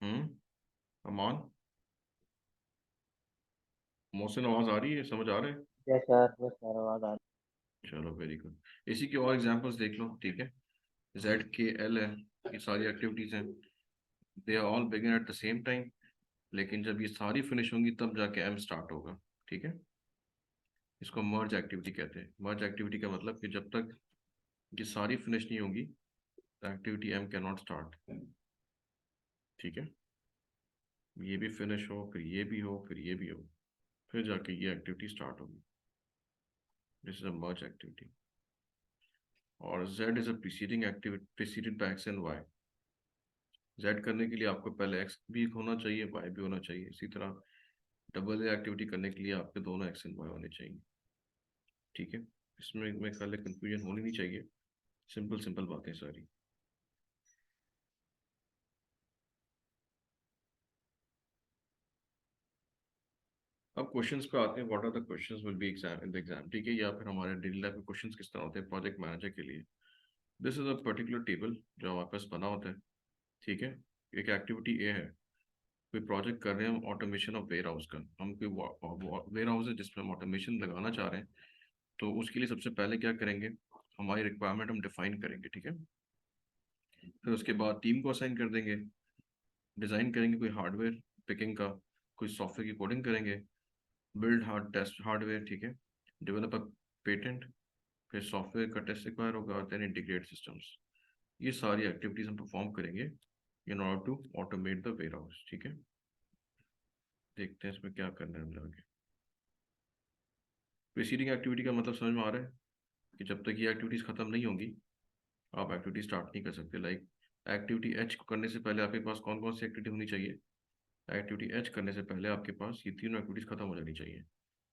अमान, मोहसिन, आवाज आ रही है? समझ आ रहा है? यस सर आवाज आ चलो, वेरी गुड। इसी के और एग्जांपल्स देख लो, ठीक है। जेड के एल है, ये सारी एक्टिविटीज हैं। They are all begin at the same time, लेकिन जब ये सारी फिनिश होंगी तब जाके एम स्टार्ट होगा, ठीक है। इसको मर्ज एक्टिविटी कहते हैं। मर्ज एक्टिविटी का मतलब कि जब तक ये सारी फिनिश नहीं होंगी, activity M can not start, ठीक है। ये भी फिनिश हो, फिर ये भी हो, फिर ये भी हो, फिर जाके ये एक्टिविटी स्टार्ट होगी। This is a merge activity. और z is a preceding activity preceded by x and y। z करने के लिए आपको पहले x भी होना चाहिए, y भी होना चाहिए। इसी तरह डबल ए एक्टिविटी करने के लिए आपके दोनों x एंड y होने चाहिए, ठीक है। इसमें मैं ख्याल कंफ्यूजन होनी नहीं चाहिए, सिंपल सिंपल बातें सारी। अब क्वेश्चंस पे आते हैं। What are the questions will be exam in the exam, ठीक है। या फिर हमारे डेली लाइफ में क्वेश्चंस किस तरह होते हैं प्रोजेक्ट मैनेजर के लिए। This is a particular table जो हमारे पास बना होता है, ठीक है। एक एक्टिविटी ए है, कोई प्रोजेक्ट कर रहे हैं हम ऑटोमेशन ऑफ वेयर हाउस का। हम कोई वेयर हाउस है जिसमें हम ऑटोमेशन लगाना चाह रहे हैं। तो उसके लिए सबसे पहले क्या करेंगे, हमारी रिक्वायरमेंट हम डिफाइन करेंगे, ठीक है। फिर उसके बाद टीम को असाइन कर देंगे, डिज़ाइन करेंगे कोई हार्डवेयर पिकिंग का, कोई सॉफ्टवेयर की कोडिंग करेंगे, बिल्ड हार्ड टेस्ट हार्डवेयर, ठीक है, डेवलप अ पेटेंट, फिर सॉफ्टवेयर का टेस्ट रिक्वायर होगा, देन इंटीग्रेट सिस्टम्स। ये सारी एक्टिविटीज हम परफॉर्म करेंगे in order to automate the warehouse, ठीक है। देखते हैं इसमें क्या करना है हम लोग। प्रीसीडिंग एक्टिविटी का मतलब समझ में आ रहा है कि जब तक ये एक्टिविटीज खत्म नहीं होंगी आप एक्टिविटी स्टार्ट नहीं कर सकते। लाइक एक्टिविटी एच को करने से पहले आपके पास कौन कौन सी एक्टिविटी होनी चाहिए। एक्टिविटी एच करने से पहले आपके पास ये तीनों एक्टिविटीज खत्म हो जानी चाहिए।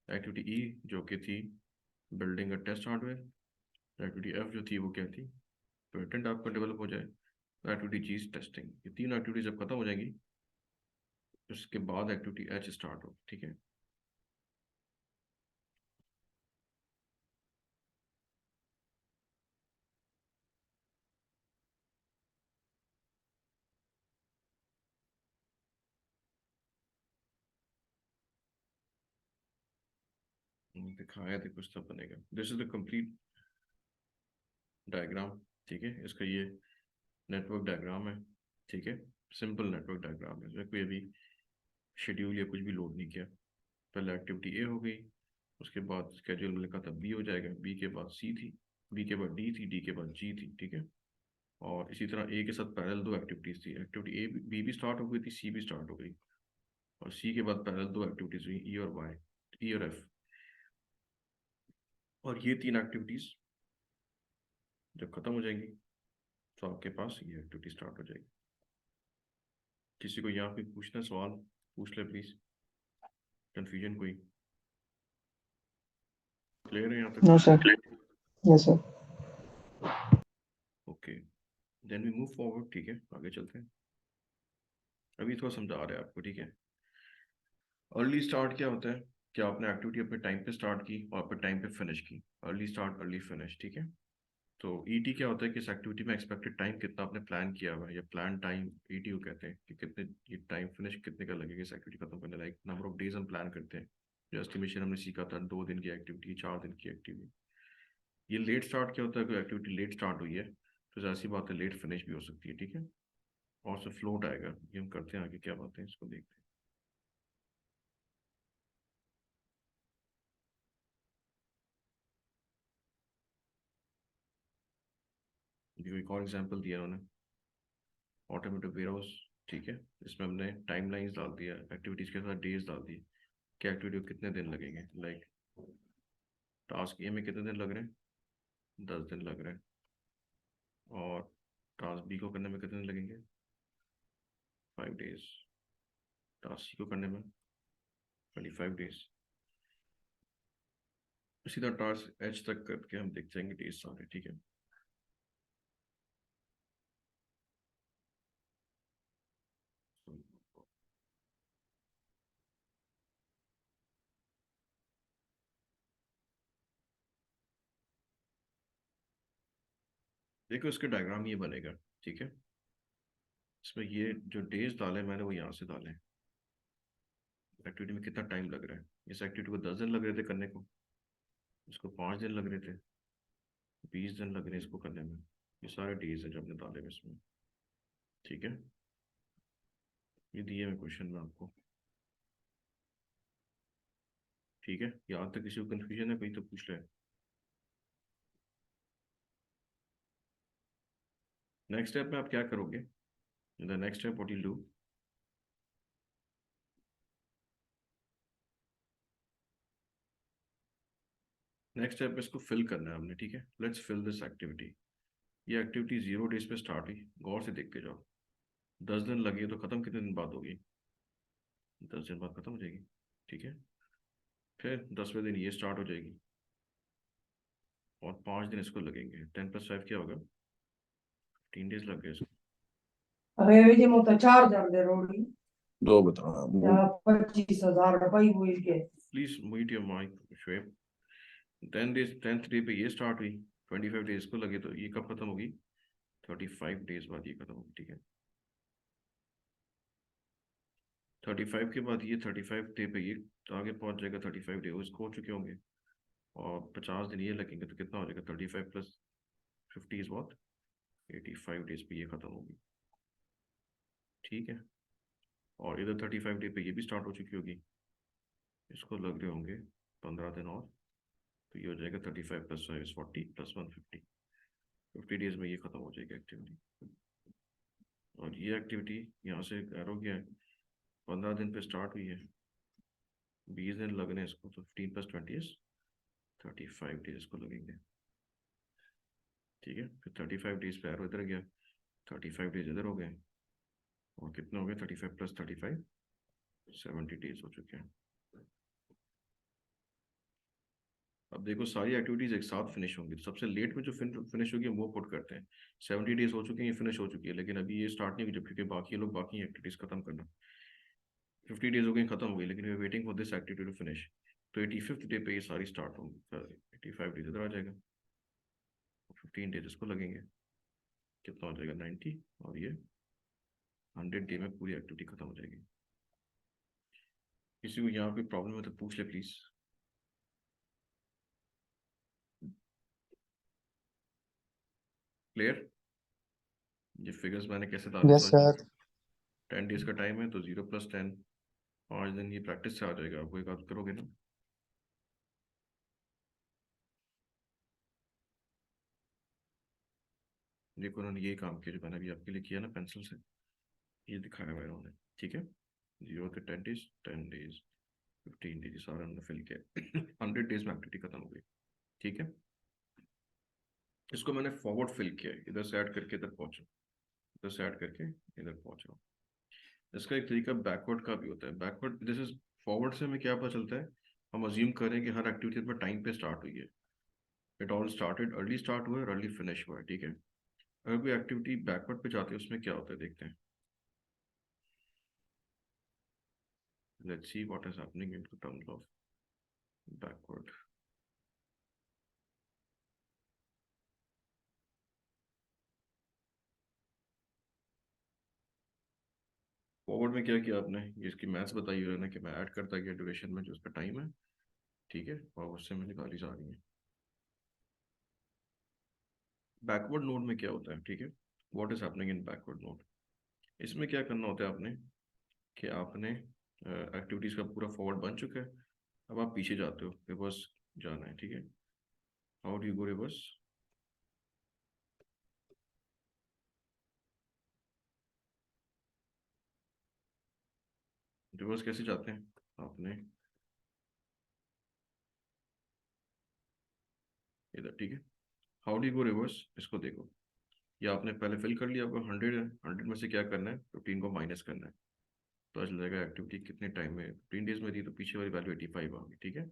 एक्टिविटी ई जो कि थी building a test hardware, activity F जो थी वो क्या थी, पेटेंट आपका डेवलप हो जाए, एक्टिविटी जी टेस्टिंग। ये तीनों एक्टिविटीज जब खत्म हो जाएंगी उसके बाद एक्टिविटी एच स्टार्ट हो, ठीक है। दिखाया थे कुछ तब बनेगा। This is the complete diagram, ठीक है। इसका ये नेटवर्क डायग्राम है, ठीक है। सिंपल नेटवर्क डायग्राम है, इसमें कोई अभी शेड्यूल या कुछ भी लोड नहीं किया। पहले एक्टिविटी ए हो गई, उसके बाद स्केड्यूल में लिखा था बी हो जाएगा, बी के बाद सी थी, बी के बाद डी थी, डी के बाद जी थी, ठीक है। और इसी तरह ए के साथ पैरेलल दो एक्टिविटीज थी, एक्टिविटी ए बी भी स्टार्ट हो गई थी, सी भी स्टार्ट हो गई। और सी के बाद पैरेलल दो एक्टिविटीज हुई, ई और वाई, ई और एफ। और ये तीन एक्टिविटीज जब खत्म हो जाएंगी तो आपके पास ये एक्टिविटी स्टार्ट हो जाएगी। किसी को यहाँ पे पूछना सवाल पूछ ले प्लीज, कंफ्यूजन कोई, क्लियर है यहाँ तक? No sir. Yes sir. Okay, then we move forward, ठीक है, आगे चलते हैं। अभी थोड़ा समझा रहे हैं आपको, ठीक है। अर्ली स्टार्ट क्या होता है कि आपने एक्टिविटी अपने टाइम पे स्टार्ट की और अपने टाइम पे फिनिश की। अर्ली स्टार्ट अर्ली फिनिश, ठीक है। तो ईटी क्या होता है कि इस एक्टिविटी में एक्सपेक्टेड टाइम कितना आपने प्लान किया हुआ है, या प्लान टाइम ईटी को कहते हैं कि कितने ये टाइम फिनिश कितने का लगेगा इस एक्टिविटी खत्म करने। लाइक नंबर ऑफ डेज हम प्लान करते हैं, जो एस्टिमेशन हमने सीखा था 2 दिन की एक्टिविटी, 4 दिन की एक्टिविटी। ये लेट स्टार्ट क्या होता है, कोई एक्टिविटी लेट स्टार्ट हुई है तो जाहिर सी बात है लेट फिनिश भी हो सकती है, ठीक है। और से फ्लोट आएगा, ये हम करते हैं आगे क्या बातें हैं इसको देखते हैं। देखो एक और एग्जांपल दिया उन्होंने, ऑटोमेटिक वेयर हाउस, ठीक है। इसमें हमने टाइम लाइन्स डाल दिया, एक्टिविटीज के साथ डेज डाल दिए कि एक्टिविटी को कितने दिन लगेंगे। लाइक टास्क ए में कितने दिन लग रहे हैं, 10 दिन लग रहे हैं। और टास्क बी को करने में कितने दिन लगेंगे, 5 डेज। टास्क सी को करने में 25 डेज। इसी तरह टास्क एच तक करके हम देख जाएंगे डेज सारे, ठीक है। देखो इसका डायग्राम ये बनेगा, ठीक है। इसमें ये जो डेज डाले मैंने वो यहाँ से डाले। एक्टिविटी में कितना टाइम लग रहा है, इस एक्टिविटी को 10 दिन लग रहे थे करने को, इसको 5 दिन लग रहे थे, 20 दिन लग रहे हैं इसको करने में। ये सारे डेज हैं जो हमने डाले हुए इसमें। ठीक है, ये दिए मैं क्वेश्चन में आपको। ठीक है, यहाँ तक किसी को कंफ्यूजन है कोई तो पूछ ले। नेक्स्ट स्टेप में आप क्या करोगे, the next step what you do, next step में इसको फिल करना है हमने। ठीक है, लेट्स फिल दिस एक्टिविटी। ये एक्टिविटी 0 डेज पे स्टार्ट हुई, गौर से देख के जाओ। 10 दिन लगे तो खत्म कितने दिन बाद होगी, 10 दिन बाद खत्म हो जाएगी। ठीक है, फिर 10वें दिन ये स्टार्ट हो जाएगी और 5 दिन इसको लगेंगे। 10 + 5 क्या होगा, 15 डेज लग गए इसको। Avevamo molto charger de roli, दो बताओ da 25,000 poi vuoi che please mute your mic Shoaib. 10th day पे ये स्टार्ट हुई, 25 डेज को लगे तो ये कब खत्म होगी, 35 डेज बाद ये खत्म होगी। ठीक है, 35 के बाद ये 35 डे पे ये आगे पहुंच जाएगा, 35 डे उसको हो चुके होंगे और 50 दिन ये लगेंगे तो कितना हो जाएगा, 35 + 50 इज व्हाट, 85 डेज पे ये खत्म होगी। ठीक है, और इधर 35 डे पे ये भी स्टार्ट हो चुकी होगी, इसको लग रहे होंगे 15 दिन और, तो ये हो जाएगा 35 + 5 = 40 + 1 50 डेज में ये खत्म हो जाएगी एक्टिविटी। और ये एक्टिविटी यहाँ से एरो गया है, 15 दिन पे स्टार्ट हुई है, 20 दिन लगने हैं इसको, तो 15 + 20 is 35 डेज को लगेंगे। ठीक है, फिर 35 डेज पे एरो इधर गया, 35 डेज इधर हो गए और कितने हो गए, 35 + 35 70 डेज हो चुके हैं। अब देखो सारी एक्टिविटीज एक साथ फिनिश होंगी, तो सबसे लेट में जो फिनिश होगी वो पुट करते हैं। 70 डेज हो चुके हैं, ये फिनिश हो चुकी है, लेकिन अभी ये स्टार्ट नहीं हुई जब, क्योंकि बाकी लोग बाकी एक्टिविटीज खत्म करना। 50 डेज हो गई खत्म हो गई, लेकिन we waiting for this activity to finish. तो 85th डे पे ये सारी स्टार्ट होंगी, 85 डेज इधर आ जाएगा, 15 डेज इसको लगेंगे, कितना हो जाएगा 90, और ये 100 डे में पूरी एक्टिविटी खत्म हो जाएगी। किसी को यहाँ पे प्रॉब्लम है तो पूछ ले प्लीज। क्लियर, ये फिगर्स मैंने कैसे डाले यस सर। 10 डेज का टाइम है तो 0 + 10, 5 दिन, ये प्रैक्टिस से आ जाएगा, आपको एक आध करोगे ना। देखो उन्होंने यही काम किया जो मैंने अभी आपके लिए किया ना पेंसिल से, ये दिखाया हुआ है उन्होंने। ठीक है, 0 से 10 डेज, 10 डेज, 15 डेज, सारा उन्होंने फिल किया। 100 डेज में एक्टिविटी खत्म हो गई। ठीक है, इसको मैंने फॉरवर्ड फिल किया है, इधर से ऐड करके इधर पहुंचो, इधर से ऐड करके इधर पहुंच रहा हूँ। इसका एक तरीका बैकवर्ड का भी होता है। बैकवर्ड, दिस इज फॉरवर्ड से हमें क्या पता चलता है, हम अज्यूम करें कि हर एक्टिविटी पर टाइम पे स्टार्ट हुई है, it all started early, start हुआ है और अर्ली फिनिश हुआ है। ठीक है, अगर कोई एक्टिविटी बैकवर्ड पे जाती है उसमें क्या होता है देखते हैं। Let's see what is happening in terms of backward. Forward में क्या किया आपने, ये इसकी मैथ्स बताई हुई है ना कि मैं ऐड करता गया ड्यूरेशन में जो उसका टाइम है। ठीक है, और उससे मैं निकाली जा रही है। बैकवर्ड नोड में क्या होता है, ठीक है, what is happening in backward node. इसमें क्या करना होता है आपने, कि आपने एक्टिविटीज का पूरा फॉरवर्ड बन चुका है, अब आप पीछे जाते हो, रिवर्स जाना है। ठीक है, how do you go reverse, reverse कैसे जाते हैं आपने, इधर। ठीक है, how do you go reverse, इसको देखो, ये आपने पहले फिल कर लिया, आपको 100 है, 100 में से क्या करना है, 15 को माइनस करना है, तो चल जाएगा एक्टिविटी कितने टाइम में, 15 डेज में थी तो पीछे वाली वैल्यू 85 आ गई। ठीक है,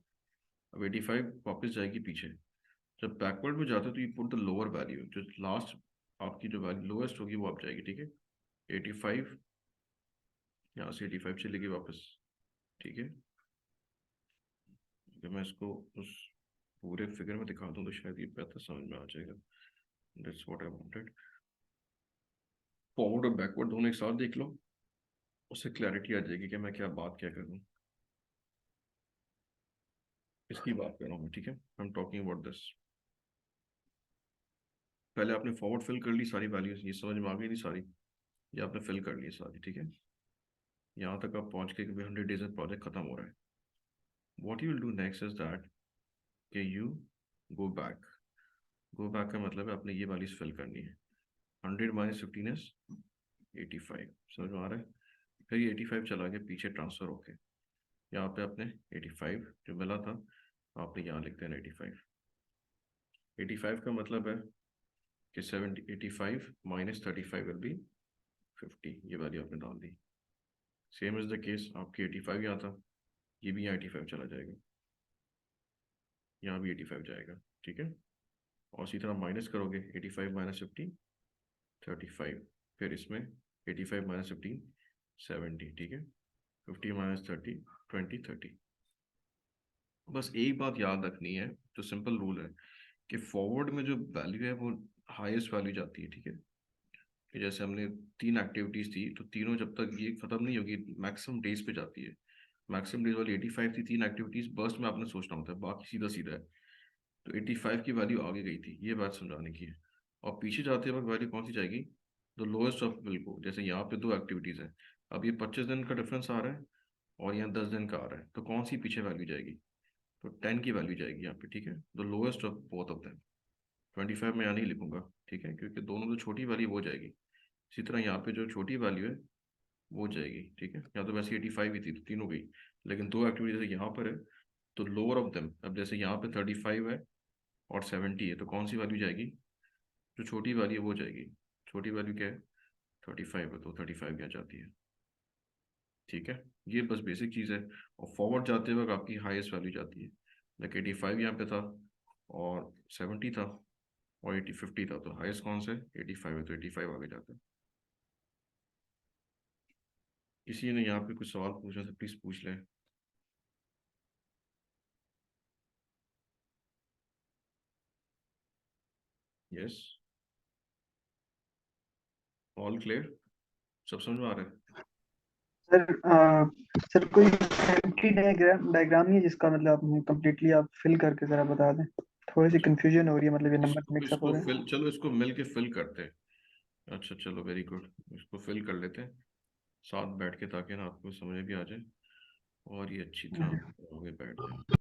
अब 85 वापस जाएगी पीछे। जब बैकवर्ड में जाते हो तो you put the lower value, जो लास्ट आपकी जो वैल्यू लोएस्ट होगी वो आप जाएगी। ठीक है, 85, यहाँ से 85 चलेगी वापस। ठीक है, जब मैं इसको उस पूरे फिगर में दिखा दूँ तो शायद ये बेहतर समझ में आ जाएगा। That's what I wanted. Forward और बैकवर्ड दोनों एक साथ देख लो, उससे क्लैरिटी आ जाएगी कि मैं क्या कर रहा हूँ। इसकी बात कर रहा हूँ मैं, ठीक है, I am talking about this. पहले आपने फॉरवर्ड फिल कर ली सारी वैल्यूज, ये समझ में आ गई नहीं सारी, ये आपने फिल कर ली सारी, ठीक है। यहाँ तक आप पहुँच के 100 डेज में प्रोजेक्ट खत्म हो रहा है। What you will do next is that कि you go back. Go back का मतलब है आपने ये वैल्यूज फिल करनी है। 100 माइनस 15 इज 85, समझ में आ रहा है। फिर ये 85 चला गया पीछे ट्रांसफर होके, यहाँ पे आपने 85 जो मिला था आपने यहाँ लिख देना 85। 85 का मतलब है कि 85 माइनस 35 विल बी 50, ये वैल्यू आपने डाल दी। सेम इज द केस, आपकी 85 यहाँ था, ये भी यहाँ 85 चला जाएगा, यहाँ भी 85 जाएगा, ठीक है। और इसी तरह माइनस करोगे 85 माइनस 50 35, फिर इसमें 85 माइनस 15 70, ठीक है। 50 माइनस 30 20 30। बस एक बात याद रखनी है, जो सिंपल रूल है कि फॉरवर्ड में जो वैल्यू है वो हाईएस्ट वैल्यू जाती है, ठीक है। कि जैसे हमने 3 एक्टिविटीज थी तो तीनों जब तक ये खत्म नहीं होगी मैक्सिमम डेज पे जाती है। मैक्सिमम डेज वाली 85 थी, 3 एक्टिविटीज बर्स्ट में आपने सोचना होता है, बाकी सीधा सीधा है। तो 85 की वैल्यू आगे गई थी, ये बात समझाने की है। और पीछे जाते वक्त वैल्यू कौन सी जाएगी, द लोएस्ट ऑफ बिल को। जैसे यहाँ पे 2 एक्टिविटीज है, अब ये 25 दिन का डिफरेंस आ रहा है और यहाँ 10 दिन का आ रहा है, तो कौन सी पीछे वैल्यू जाएगी, तो 10 की वैल्यू जाएगी यहाँ पे, ठीक है। The lowest of both of them. 25 में यहाँ नहीं लिखूंगा, ठीक है, क्योंकि दोनों जो छोटी वैल्यू वो जाएगी। इसी तरह यहाँ पे जो छोटी वैल्यू है वो जाएगी, ठीक है। यहाँ तो वैसे 85 ही थी तो तीनों गई, लेकिन 2 एक्टिविटी जैसे यहाँ पर है तो लोअर ऑफ देम, अब जैसे यहाँ पे 35 है और 70 है, तो कौन सी वैल्यू जाएगी, जो छोटी वैल्यू है वो जाएगी। छोटी वैल्यू क्या है, 35 है, तो 35 क्या जाती है, ठीक है। ये बस बेसिक चीज़ है। और फॉरवर्ड जाते वक्त आपकी हाईएस्ट वैल्यू जाती है, लाइक 85 यहाँ पे था और 70 था और 50 था, तो हाईएस्ट कौन सा है, 85 है, तो 85 आगे जाता है। किसी ने यहाँ पे कुछ सवाल पूछना तो प्लीज पूछ लें। यस, ऑल क्लियर, सब समझ में आ रहा है। सर कोई एम्प्टी डायग्राम डायग्राम नहीं है जिसका मतलब आप कंप्लीटली आप फिल करके जरा बता दें। थोड़ी सी कंफ्यूजन हो रही है, मतलब ये नंबर इसको मिक्सअप हो इसको रहे हैं। फिल, चलो इसको मिल के फिल करते हैं। अच्छा चलो वेरी गुड, इसको फिल कर लेते हैं साथ बैठ के, ताकि ना आपको समझ भी आ जाए और ये अच्छी तरह आगे बैठ जाए।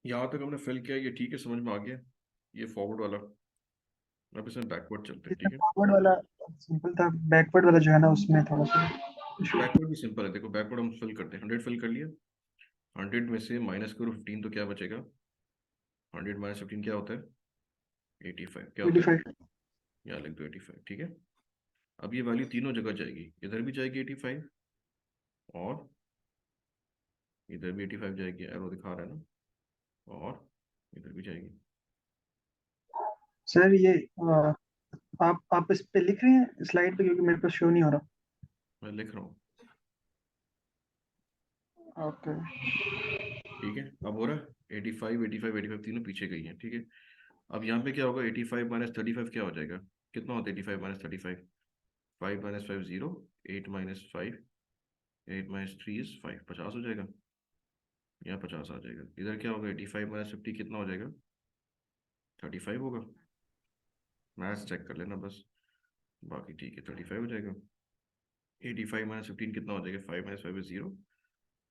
यहाँ तक हमने फिल किया, ये ठीक है, समझ में आ गया। ये फॉरवर्ड वाला, अब इसमें बैकवर्ड चलते हैं, इसमें ठीक है। फॉरवर्ड वाला सिंपल था, बैकवर्ड वाला जो है ना उसमें थोड़ा सा issue है। बैकवर्ड भी सिंपल है, देखो बैकवर्ड हम फिल करते हैं। 100 फिल कर लिया, 100 में से माइनस करो 15 तो क्या बचेगा, 100 माइनस 15 क्या होता है, 85 क्या होता है, 85। यहाँ लिख दो 85, ठीक है। अब ये वैल्यू तीनों जगह जाएगी, इधर भी जाएगी 85 और इधर भी 85 जाएगी, एरो दिखा रहा है ना, और इधर भी जाएगी। सर ये आप इस पे लिख रहे हैं स्लाइड पे, क्योंकि मेरे पास शो नहीं हो रहा। मैं लिख रहा हूँ, ओके। ठीक है। अब हो रहा है 85 85 85 तीनों पीछे गई हैं, ठीक है। अब यहाँ पे क्या होगा, 85 माइनस 35 क्या हो जाएगा, कितना होता है 85 minus 35, 5 minus 5 0, 8 minus 5, 8 minus 3 is 5, 50 हो जाएगा, यहाँ 50 आ जाएगा। इधर क्या होगा, 85 माइनस 50 कितना हो जाएगा, 35 होगा। मैथ्स चेक कर लेना बस, बाकी ठीक है, 35 हो जाएगा। 85 माइनस 15 कितना हो जाएगा, 5 माइनस 5 इज 0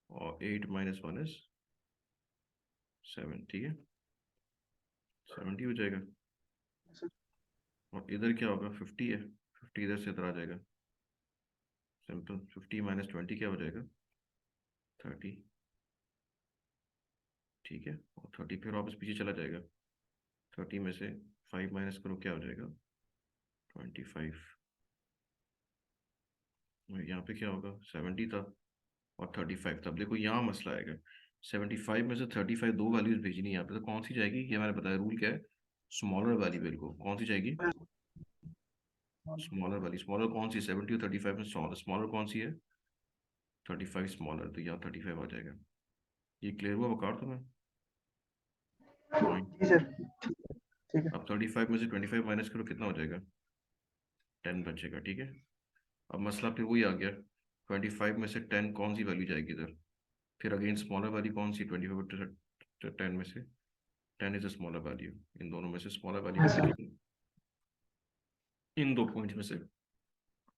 और 8 माइनस 1 इज 7, ठीक है, 70 हो जाएगा। और इधर क्या होगा, 50 है, 50 इधर से इधर आ जाएगा, सिंपल। 50 माइनस 20 क्या हो जाएगा, 30, ठीक है। और 30 फिर वापस पीछे चला जाएगा, 30 में से 5 माइनस करो क्या हो जाएगा, 25। और यहाँ पे क्या होगा, 70 था और 35 था। अब देखो यहाँ मसला आएगा, 75 में से 35 दो वैल्यूज भेजनी है यहाँ पे, तो कौन सी जाएगी, ये मैंने बताया रूल क्या है, स्मॉलर वैल्यू बिल्कुल कौन सी जाएगी, स्मॉलर वाली। स्मॉलर कौन सी, 70 और 35 में स्मॉलर कौन सी है, 35 स्मॉलर, तो यहाँ 35 आ जाएगा। ये क्लियर हुआ बकार तुम्हें। पॉइंट। जी सर, ठीक है। अब 35 में से 25 माइनस करो, कितना हो जाएगा? 10 बचेगा, ठीक है। अब मसला फिर वही आ गया, 25 में से 10 कौन सी वैल्यू जाएगी इधर? फिर अगेन स्मॉलर वाली कौन सी? 25 10 में से 10 इज अ स्मॉलर वैल्यू। इन दोनों में से स्मॉलर वैल्यू Yes, कौन sir. सी? इन दो पॉइंट्स में से,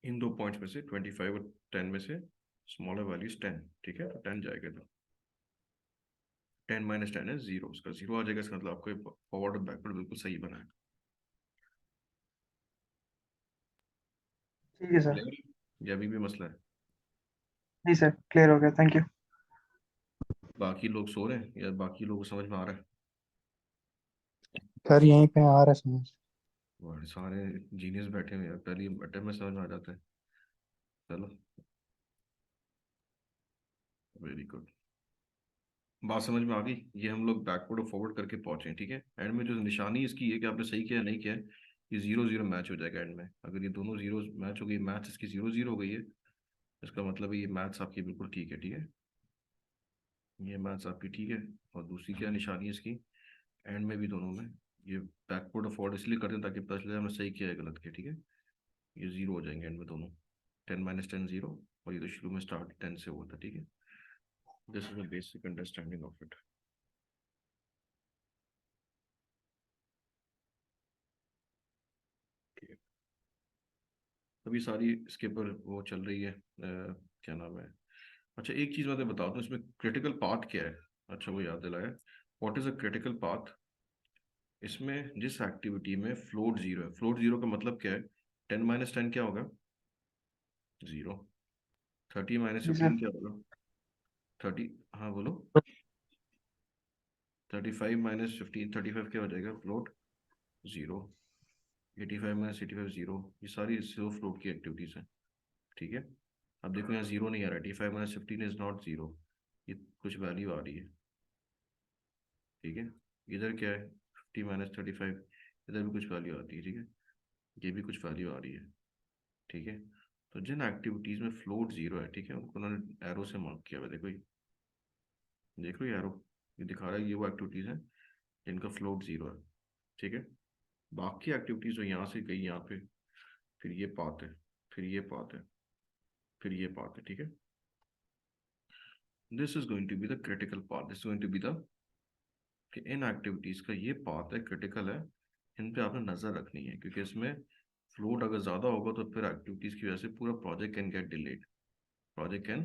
इन दो पॉइंट्स में से 25 और 10 में से स्मॉलर वैल्यू इज 10, ठीक है। तो 10 जाएगा इधर। 10 माइनस 10 है 0, उसका 0 आ जाएगा। इसका मतलब आपको फॉरवर्ड और बैकवर्ड बिल्कुल सही बना है। ठीक है सर। क्लियर? ये अभी भी मसला है? जी सर, क्लियर हो गया, थैंक यू। बाकी लोग सो रहे हैं या बाकी लोगों को समझ में आ रहा है? सर यहीं पे आ रहा है समझ। बड़े सारे जीनियस बैठे हुए हैं, पहली अटेम्प्ट में समझ में आ जाता है। चलो, वेरी गुड। बात समझ में आ गई? ये हम लोग बैकवर्ड और फॉरवर्ड करके पहुंचे हैं, ठीक है। एंड में जो निशानी इसकी है कि आपने सही किया नहीं किया है, ये 0 0 मैच हो जाएगा एंड में। अगर ये दोनों जीरो मैच हो गई, मैथ्स इसकी 0 0 हो गई है, इसका मतलब है ये मैथ्स आपकी बिल्कुल ठीक है, ठीक है। ये मैथ्स आपकी ठीक है। और दूसरी क्या निशानी है इसकी? एंड में भी दोनों में ये बैकवर्ड और फॉरवर्ड इसलिए करते हैं ताकि पता चले हमने सही किया है गलत किया, ठीक है। ये 0 हो जाएंगे एंड में दोनों। 10 माइनस 10 0, और ये तो शुरू में स्टार्ट 10 से हुआ था, ठीक है। This is the basic understanding of it. अभी सारी इसके ऊपर वो चल रही है, क्या नाम है? अच्छा, एक चीज़ मैं तो बता दूं, इसमें क्रिटिकल पाथ क्या है? अच्छा, वो याद दिलाया। What is a critical path? इसमें जिस एक्टिविटी में फ्लोट 0 है, फ्लोट 0 का मतलब क्या है? 10 माइनस 10 क्या होगा? 0। 30 माइनस जी 15 सर। क्या होगा? 30। हाँ बोलो। 35 माइनस 15, 35 क्या हो जाएगा? फ्लोट 0। 85 माइनस 85 0। ये सारी जीरो फ्लोट की एक्टिविटीज हैं, ठीक है। अब देखो यहाँ 0 नहीं आ रहा, 85 माइनस 15 इज नॉट 0, ये कुछ वैल्यू आ रही है, ठीक है। इधर क्या है? 50 माइनस 35, इधर भी कुछ वैल्यू आती है, ठीक है। ये भी कुछ वैल्यू आ रही है, ठीक है। तो जिन एक्टिविटीज में फ्लोट 0 है, ठीक है, उनको उन्होंने एरो से मार्क किया हुआ है। देखो ये, देखो ये एरो, ये दिखा रहा है ये वो एक्टिविटीज हैं जिनका फ्लोट 0 है, ठीक है। बाकी एक्टिविटीज जो यहाँ से गई यहाँ पे, फिर ये पाथ है, फिर ये पाथ है, फिर ये पाथ है, ठीक है। This is going to be the critical path, this is going to be the, कि इन एक्टिविटीज का ये पाथ है, क्रिटिकल है, इन पे आपने नजर रखनी है, क्योंकि इसमें फ्लोट अगर ज्यादा होगा तो फिर एक्टिविटीज की वजह से पूरा project can get delayed, project can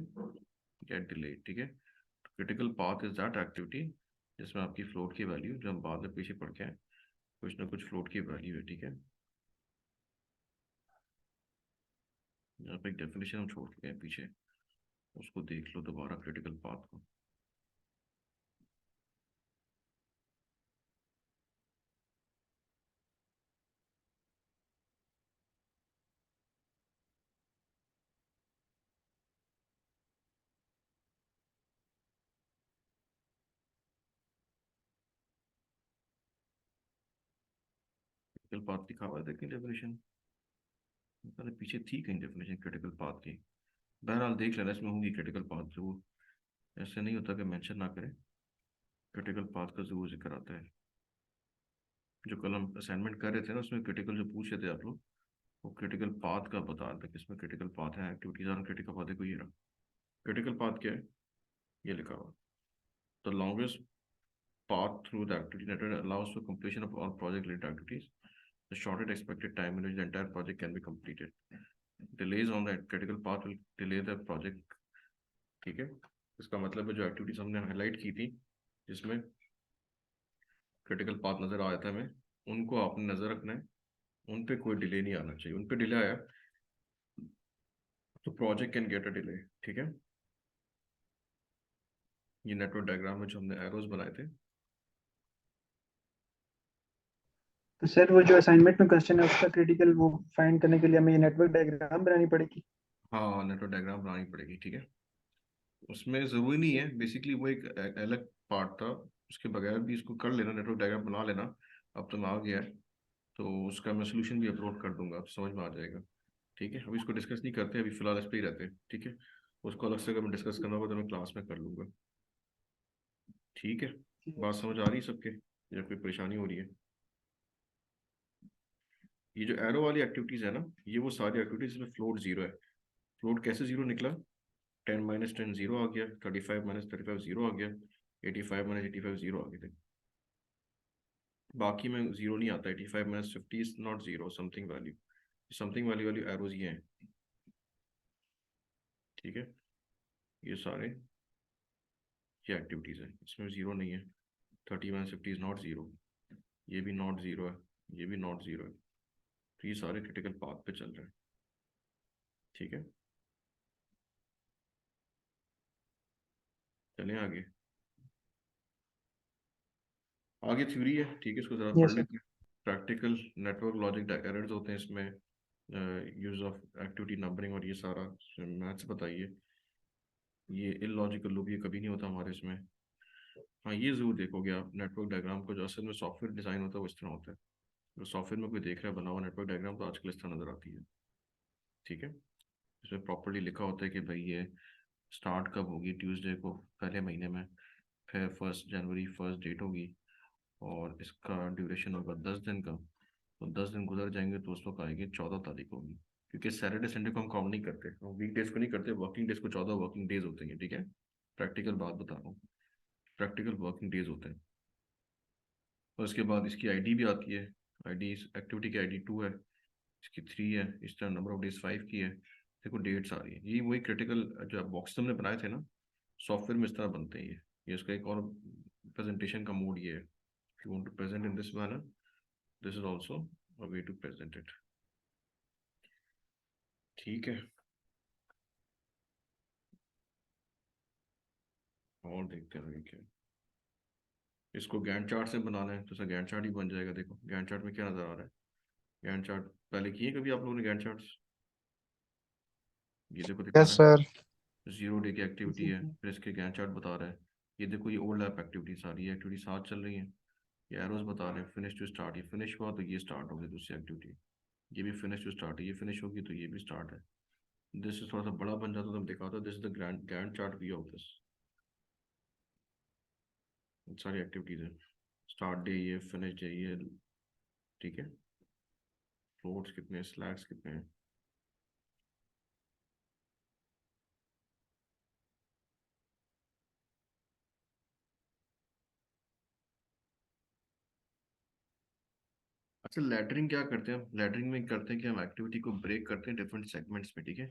get delayed, ठीक है। Critical path is that activity जिसमें आपकी फ्लोट की वैल्यू, जो हम बाद में पीछे पढ़ के आए, कुछ ना कुछ फ्लोट की वैल्यू है, ठीक है। यहाँ पे एक डेफिनेशन हम छोड़ के गए पीछे, उसको देख लो दोबारा, क्रिटिकल पाथ को। क्रिटिकल पाथ लिखा हुआ है, देखें डेफिनेशन, पहले पीछे थी कहीं डेफिनेशन क्रिटिकल पाथ की। बहरहाल देख लेना, इसमें होंगी क्रिटिकल पाथ जरूर, ऐसे नहीं होता कि मेंशन ना करें, क्रिटिकल पाथ का जरूर जिक्र आता है। जो कल हम असाइनमेंट कर रहे थे ना, उसमें क्रिटिकल जो पूछ रहे थे आप लोग, वो क्रिटिकल पाथ का बता रहे थे, किसमें क्रिटिकल पाथ है, एक्टिविटीज ऑन क्रिटिकल पाथ है, कोई ये रहा। क्रिटिकल पाथ क्या है? ये लिखा हुआ, the longest path through the activity network allows for completion of all project related activities. The shortest expected time in which the entire project can be completed. Delays on the critical path will delay the project, ठीक है। इसका मतलब है जो activities हमने highlight की थी, जिसमें क्रिटिकल पाथ नजर आया था हमें, उनको आपने नजर रखना है, उन पे कोई डिले नहीं आना चाहिए। उन पे डिले आया तो project can get a delay, ठीक है। ये नेटवर्क डायग्राम में जो हमने एरोज बनाए थे, तो सर वो जो असाइनमेंट में क्वेश्चन है उसका क्रिटिकल वो फाइंड करने के लिए हमें ये नेटवर्क डायग्राम बनानी पड़ेगी। हाँ नेटवर्क डायग्राम बनानी पड़ेगी, ठीक है। उसमें ज़रूरी नहीं है, बेसिकली वो एक अलग पार्ट था, उसके बगैर भी इसको कर लेना, नेटवर्क डायग्राम बना लेना। अब तुम आ गया है तो उसका मैं सोल्यूशन भी अपलोड कर दूंगा, अब समझ में आ जाएगा, ठीक है। अभी इसको डिस्कस नहीं करते, अभी फिलहाल इस पे ही रहते हैं, ठीक है। उसको अलग से अगर मैं डिस्कस करना होगा तो मैं क्लास में कर लूँगा, ठीक है। बात समझ आ रही है सबके? या कोई परेशानी हो रही है? ये जो एरो वाली एक्टिविटीज है ना, ये वो सारी एक्टिविटीज इसमें फ्लोट जीरो है। फ्लोट कैसे जीरो निकला? 10 - 10 जीरो आ गया, 35 - 35 जीरो आ गया, 85 - 85 जीरो आ गया। बाकी में जीरो नहीं आता। 85 - 50 is not zero, something value. Something value वाली एरोज ये हैं, ठीक है। ये सारे ये एक्टिविटीज है, इसमें जीरो नहीं है। 30 - 50 इज नॉट जीरो, ये भी नॉट जीरो है, ये भी नॉट जीरो है। तो ये सारे क्रिटिकल पाथ पे चल रहे हैं, ठीक है। चलें आगे। आगे थ्योरी है, ठीक है, इसको ज़रा पढ़ यस सर। लेते हैं। प्रैक्टिकल नेटवर्क लॉजिक एरर्स होते हैं इसमें, यूज़ ऑफ एक्टिविटी नंबरिंग और ये सारा मैथ्स बताइए। ये इलॉजिकल लूप ये कभी नहीं होता हमारे इसमें। हाँ, ये ज़रूर देखोगे आप नेटवर्क डायग्राम को, जो असल में सॉफ्टवेयर डिज़ाइन होता है वो इस तरह होता है। जो सॉफ्टवेयर में कोई देख रहा है बना हुआ नेटवर्क डायग्राम तो आजकल इस तरह नज़र आती है, ठीक है। इसमें प्रॉपर्ली लिखा होता है कि भाई ये स्टार्ट कब होगी, ट्यूसडे को पहले महीने में, फिर 1 जनवरी फर्स्ट डेट होगी, और इसका ड्यूरेशन होगा 10 दिन का। तो 10 दिन गुजर जाएंगे तो उस वक्त आएगी 14 तारीख होगी, क्योंकि सैटरडे संडे को हम काउंट नहीं करते, हम वीक डेज को नहीं करते, वर्किंग डेज को 14 वर्किंग डेज होते हैं, ठीक है। प्रैक्टिकल बात बता रहा हूँ, प्रैक्टिकल वर्किंग डेज होते हैं। और उसके बाद इसकी आईडी भी आती है। आईडी, एक्टिविटी की आईडी 2 है, इसकी 3 है, इस तरह नंबर ऑफ डेज 5 की है। देखो डेट्स आ रही है, ये वही क्रिटिकल जो बॉक्स हमने बनाए थे ना, सॉफ्टवेयर में इस तरह बनते हैं ये इसका एक और प्रेजेंटेशन का मोड ये है। If you want to present in this manner, this is also a way to present it, ठीक है। और देखते हैं आगे क्या। इसको गैंट चार्ट से बनाना है तो सर गैंट चार्ट ही बन जाएगा। देखो गैंट चार्ट में क्या नज़र आ रहा है। गैंट चार्ट पहले किए कभी आप लोगों ने गैंट चार्ट्स? ये देखो दिखा यस रहा सर। है 0 डे की एक्टिविटी है, फिर इसके गैंट चार्ट बता रहा है। ये देखो ये ओवरलैप एक्टिविटी सारी, ये एक्टिविटी साथ चल रही है। ये एरोज बता रहे हैं फिनिश टू स्टार्ट, ये फिनिश हुआ तो ये स्टार्ट होगी दूसरी एक्टिविटी। ये भी फिनिश टू स्टार्ट है, ये फिनिश होगी तो ये भी स्टार्ट है। दिस इज थोड़ा सा बड़ा बन जाता तो हम दिखाता, this is the Gantt chart view of this. सारी एक्टिविटीज है, स्टार्ट डे ये, फिनिश डे ये, ठीक है। फ्लोट्स कितने, स्लैग्स कितने हैं। अच्छा, लैडरिंग क्या करते हैं हम? लैडरिंग में करते हैं कि हम एक्टिविटी को ब्रेक करते हैं डिफरेंट सेगमेंट्स में, ठीक है।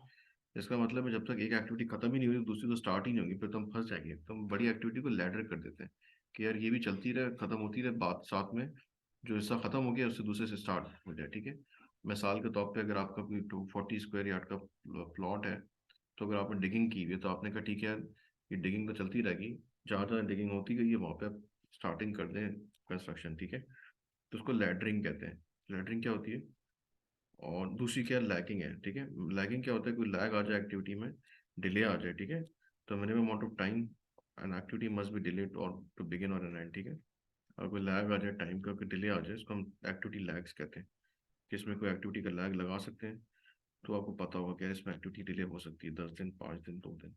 इसका मतलब है जब तक एक एक्टिविटी खत्म ही नहीं हुई दूसरी तो स्टार्ट ही नहीं होगी, फिर तो हम फंस जाएंगे। तो हम बड़ी एक्टिविटी को लैडर कर देते हैं कि यार ये भी चलती रहे, खत्म होती रहे, बात साथ में जो हिस्सा खत्म हो गया उससे दूसरे से स्टार्ट हो जाए, ठीक है। मिसाल के तौर पे अगर आपका कोई 240 स्क्वायर यार्ड का प्लॉट है, तो अगर आपने डिगिंग की हुई है तो आपने कहा ठीक है यार ये डिगिंग तो चलती रहेगी, जहाँ जहाँ डिगिंग होती गई है वहाँ पे आप स्टार्टिंग कर दें कंस्ट्रक्शन, ठीक है। तो उसको लैडरिंग कहते हैं। लैडरिंग क्या होती है? और दूसरी क्या, लैगिंग है, ठीक है। लैगिंग क्या होता है? कोई लैग आ जाए एक्टिविटी में, डिले आ जाए, ठीक है। तो minimum amount of time an activity must be delayed और टू बिगिन और एन एंड, ठीक है। और कोई लैग आ जाए, टाइम का कोई डिले आ जाए, इसको हम एक्टिविटी लैग्स कहते हैं। कि इसमें कोई एक्टिविटी का लैग लगा सकते हैं, तो आपको पता होगा कि इसमें एक्टिविटी डिले हो सकती है 10 दिन, 5 दिन, 2 दिन।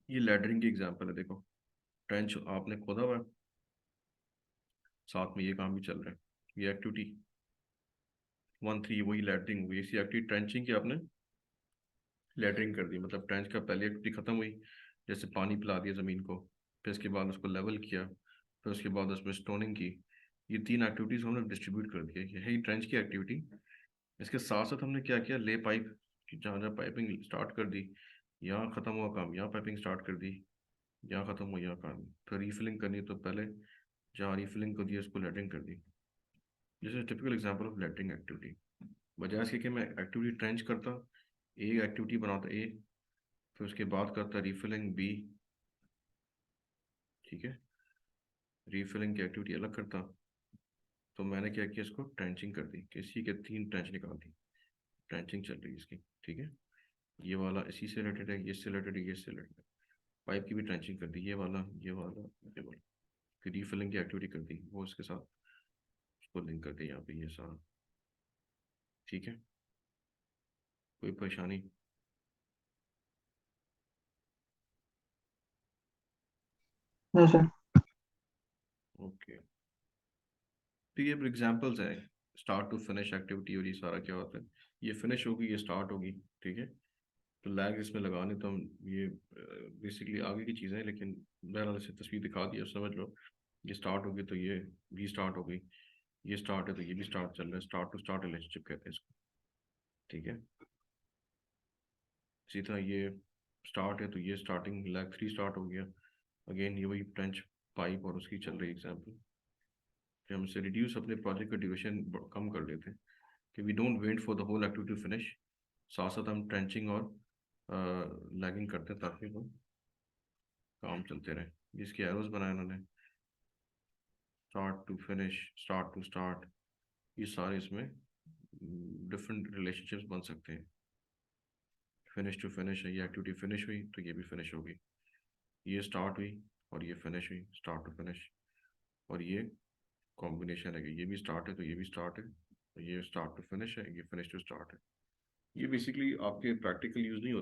ये लैडरिंग की एग्जाम्पल है, देखो ट्रेंच आपने खोदा हुआ है, साथ में ये काम भी चल रहा है। ये एक्टिविटी 1 3 वही लैडरिंग हुई, इसी एक्टिविटी ट्रेंचिंग की आपने लेटरिंग कर दी, मतलब ट्रेंच का पहले एक्टिविटी खत्म हुई, जैसे पानी पिला दिया ज़मीन को, फिर उसके बाद उसको लेवल किया, फिर उसके बाद उसमें स्टोनिंग की। ये 3 एक्टिविटीज़ हमने डिस्ट्रीब्यूट कर दिया, ये है ही ट्रेंच की एक्टिविटी। इसके साथ साथ हमने क्या किया, ले पाइप, जहाँ जहाँ पाइपिंग स्टार्ट कर दी, यहाँ ख़त्म हुआ काम यहाँ पाइपिंग स्टार्ट कर दी, यहाँ ख़त्म हुआ यहाँ काम। फिर रीफिलिंग करनी तो पहले जहाँ रीफिलिंग को दिया उसको लेटरिंग कर दी। This is typical example of lettering activity. बजाय इसके कि मैं एक्टिविटी ट्रेंच करता, एक एक्टिविटी बनाता ए, फिर उसके बाद करता रिफिलिंग बी, ठीक है, रिफिलिंग की एक्टिविटी अलग करता, तो मैंने क्या किया, इसको ट्रेंचिंग कर दी, किसी के 3 ट्रेंच निकाल दी, ट्रेंचिंग चल रही है इसकी, ठीक है। ये वाला इसी से रिलेटेड है, ये इससे रिलेटेड है, ये इससे रिलेटेड है। पाइप की भी ट्रेंचिंग कर दी, ये वाला ये वाला ये वाला। फिर रिफिलिंग की एक्टिविटी कर दी, वो इसके साथ उसको लिंक करके यहाँ पे ये सारा, ठीक है। कोई परेशानी? No sir. ओके, तो ये एग्जांपल्स हैं स्टार्ट टू फिनिश एक्टिविटी, और ये सारा क्या होता है, ये फिनिश होगी ये स्टार्ट होगी, ठीक है। तो लैग इसमें लगाने तो हम ये बेसिकली आगे की चीज़ें हैं, लेकिन बहरहाल इसे तस्वीर दिखा दी, अब समझ लो। ये स्टार्ट होगी तो ये भी स्टार्ट हो गई, ये स्टार्ट है तो ये भी स्टार्ट चल रहा है, स्टार्ट टू स्टार्ट रिलेशनशिप कहते हैं इसको, ठीक है। इसी तरह ये स्टार्ट है तो ये स्टार्टिंग लैग 3 स्टार्ट हो गया, अगेन ये वही ट्रेंच पाइप और उसकी चल रही एग्जाम्पल। फिर हम इसे रिड्यूस अपने प्रोजेक्ट का ड्यूरेशन कम कर लेते हैं कि we don't wait for the whole activity finish, साथ साथ हम ट्रेंचिंग और लैगिंग करते हैं ताकि वो काम चलते रहे। जिसके एरोज बनाए उन्होंने, start to finish, start to start, ये सारे इसमें डिफरेंट रिलेशनशिप्स बन सकते हैं। फिनिश टू फिनिश है, ये एक्टिविटी फिनिश हुई तो ये भी फिनिश होगी, ये स्टार्ट हुई और ये फिनिश हुई, स्टार्ट टू फिनिश। और ये कॉम्बिनेशन है कि ये भी स्टार्ट है तो ये भी स्टार्ट है, ये स्टार्ट टू फिनिश है, ये फिनिश टू स्टार्ट है। ये बेसिकली आपके प्रैक्टिकल यूज़ नहीं होता।